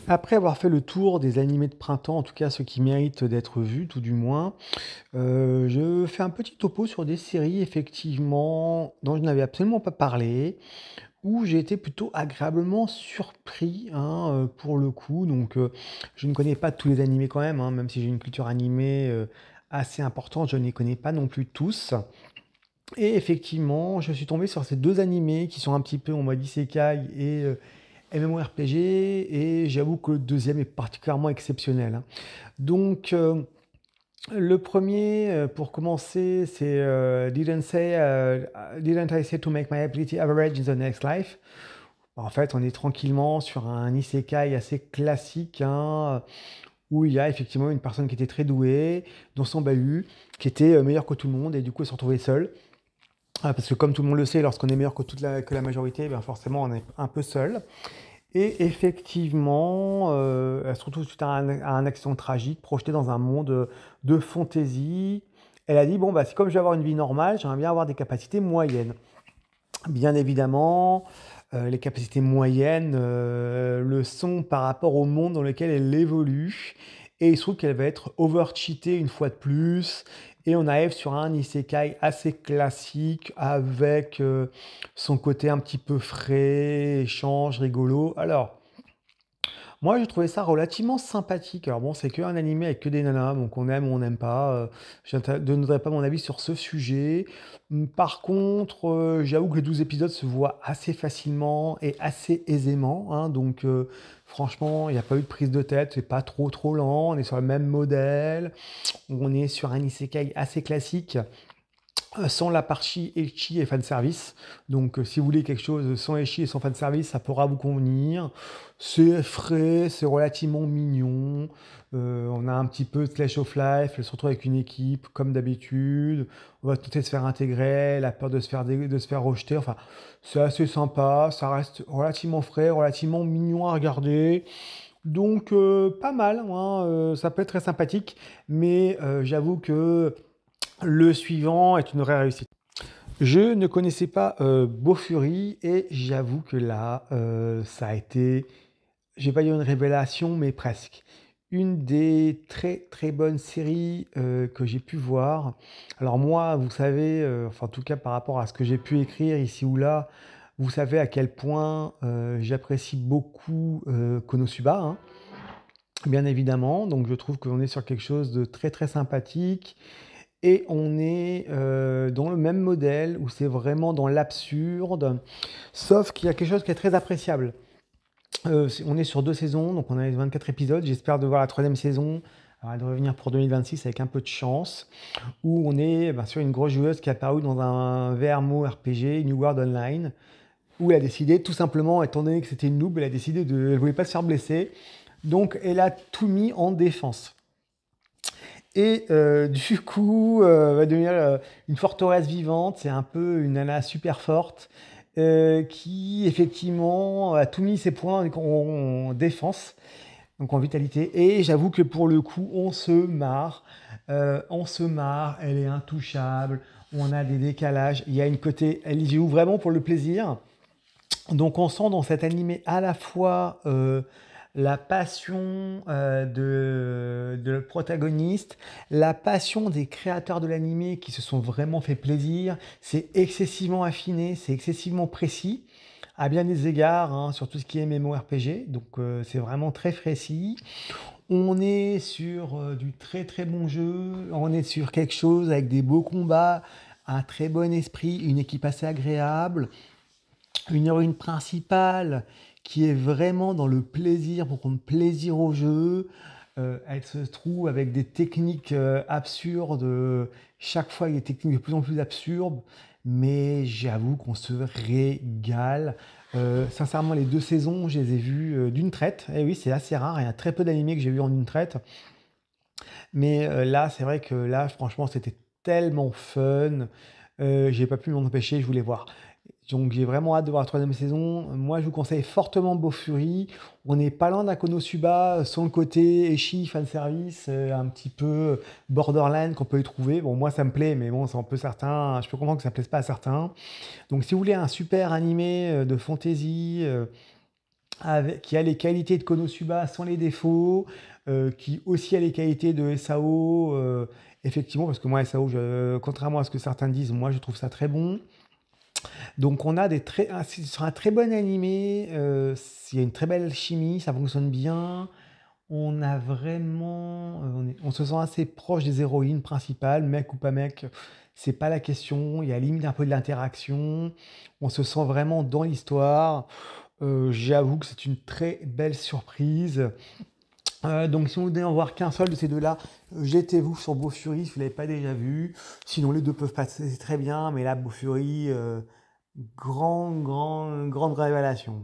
Après avoir fait le tour des animés de printemps, en tout cas ceux qui méritent d'être vus, tout du moins, je fais un petit topo sur des séries effectivement dont je n'avais absolument pas parlé, où j'ai été plutôt agréablement surpris, hein, pour le coup. Donc, je ne connais pas tous les animés quand même, hein, même si j'ai une culture animée, assez importante, je ne les connais pas non plus tous. Et effectivement, je suis tombé sur ces 2 animés qui sont un petit peu en mode isekai et MMORPG, et j'avoue que le deuxième est particulièrement exceptionnel, hein. Donc, le premier, pour commencer, c'est Didn't I say to make my ability average in the next life? En fait, on est tranquillement sur un isekai assez classique, hein, où il y a effectivement une personne qui était très douée, dans son bahut, qui était meilleur que tout le monde, et du coup, elle se retrouvait seule. Parce que comme tout le monde le sait, lorsqu'on est meilleur que la majorité, ben forcément, on est un peu seul. Et effectivement, elle se retrouve suite à un accident tragique, projetée dans un monde de fantaisie. Elle a dit, bon, bah, c'est comme je vais avoir une vie normale, j'aimerais bien avoir des capacités moyennes. Bien évidemment, les capacités moyennes le sont par rapport au monde dans lequel elle évolue. Et il se trouve qu'elle va être over-cheatée une fois de plus. Et on arrive sur un isekai assez classique avec son côté un petit peu frais, échange, rigolo. Alors, moi, j'ai trouvé ça relativement sympathique. Alors bon, c'est qu'un animé avec que des nanas, donc on aime ou on n'aime pas. Je ne donnerai pas mon avis sur ce sujet. Par contre, j'avoue que les 12 épisodes se voient assez facilement et assez aisément, hein. Donc franchement, il n'y a pas eu de prise de tête, c'est pas trop trop lent. On est sur le même modèle. On est sur un isekai assez classique, sans la partie ecchi et fanservice. Donc, si vous voulez quelque chose sans ecchi et sans fanservice, ça pourra vous convenir. C'est frais, c'est relativement mignon. On a un petit peu de Clash of Life, elle se retrouve avec une équipe, comme d'habitude. On va tenter de se faire intégrer, la peur de de se faire rejeter. Enfin, c'est assez sympa, ça reste relativement frais, relativement mignon à regarder. Donc, pas mal, hein, ça peut être très sympathique, mais j'avoue que le suivant est une vraie réussite. Je ne connaissais pas Bofuri, et j'avoue que là, ça a été, je vais pas dire une révélation, mais presque. Une des très très bonnes séries que j'ai pu voir. Alors moi, vous savez, enfin en tout cas par rapport à ce que j'ai pu écrire ici ou là, vous savez à quel point j'apprécie beaucoup Konosuba, hein, bien évidemment. Donc je trouve qu'on est sur quelque chose de très très sympathique. Et on est dans le même modèle où c'est vraiment dans l'absurde, sauf qu'il y a quelque chose qui est très appréciable. On est sur 2 saisons, donc on a les 24 épisodes. J'espère de voir la troisième saison. Alors, elle devrait venir pour 2026 avec un peu de chance. Où on est sur une grosse joueuse qui est apparue dans un VRMO RPG, New World Online, où elle a décidé, tout simplement, étant donné que c'était une noob, elle a décidé de, elle voulait pas se faire blesser. Donc elle a tout mis en défense. Et du coup, va devenir une forteresse vivante. C'est un peu une nana super forte qui, effectivement, a tout mis ses points en défense, donc en vitalité. Et j'avoue que pour le coup, on se marre. On se marre. Elle est intouchable. On a des décalages. Il y a une côté, elle y joue vraiment pour le plaisir. Donc on sent dans cet animé à la fois la passion de le protagoniste, la passion des créateurs de l'animé qui se sont vraiment fait plaisir. C'est excessivement affiné, c'est excessivement précis à bien des égards, hein, sur tout ce qui est MMORPG. Donc c'est vraiment très précis. On est sur du très très bon jeu, on est sur quelque chose avec des beaux combats, un très bon esprit, une équipe assez agréable, une héroïne principale qui est vraiment dans le plaisir, pour prendre plaisir au jeu. Elle se trouve avec des techniques absurdes. Chaque fois, il y a des techniques de plus en plus absurdes. Mais j'avoue qu'on se régale. Sincèrement, les 2 saisons, je les ai vues d'une traite. Et oui, c'est assez rare. Il y a très peu d'animés que j'ai vus en une traite. Mais là, c'est vrai que là, franchement, c'était tellement fun. J'ai pas pu m'en empêcher, je voulais voir. Donc j'ai vraiment hâte de voir la troisième saison. Moi, je vous conseille fortement Bofuri. On n'est pas loin d'un Konosuba sans le côté ecchi, fanservice, un petit peu borderline qu'on peut y trouver. Bon, moi, ça me plaît, mais bon, c'est un peu certain. Je peux comprendre que ça ne plaise pas à certains. Donc si vous voulez un super animé de fantasy, qui a les qualités de Konosuba sans les défauts, qui aussi a les qualités de SAO, effectivement, parce que moi, SAO, contrairement à ce que certains disent, moi, je trouve ça très bon. Donc, on a c'est sur un très bon animé, il y a une très belle chimie, ça fonctionne bien. On a vraiment, on se sent assez proche des héroïnes principales, mec ou pas mec, c'est pas la question. Il y a limite un peu de l'interaction. On se sent vraiment dans l'histoire. J'avoue que c'est une très belle surprise. Donc si vous devez en voir qu'un seul de ces deux-là, jetez-vous sur Bofuri si vous ne l'avez pas déjà vu. Sinon les deux peuvent passer très bien, mais là Bofuri, grande révélation.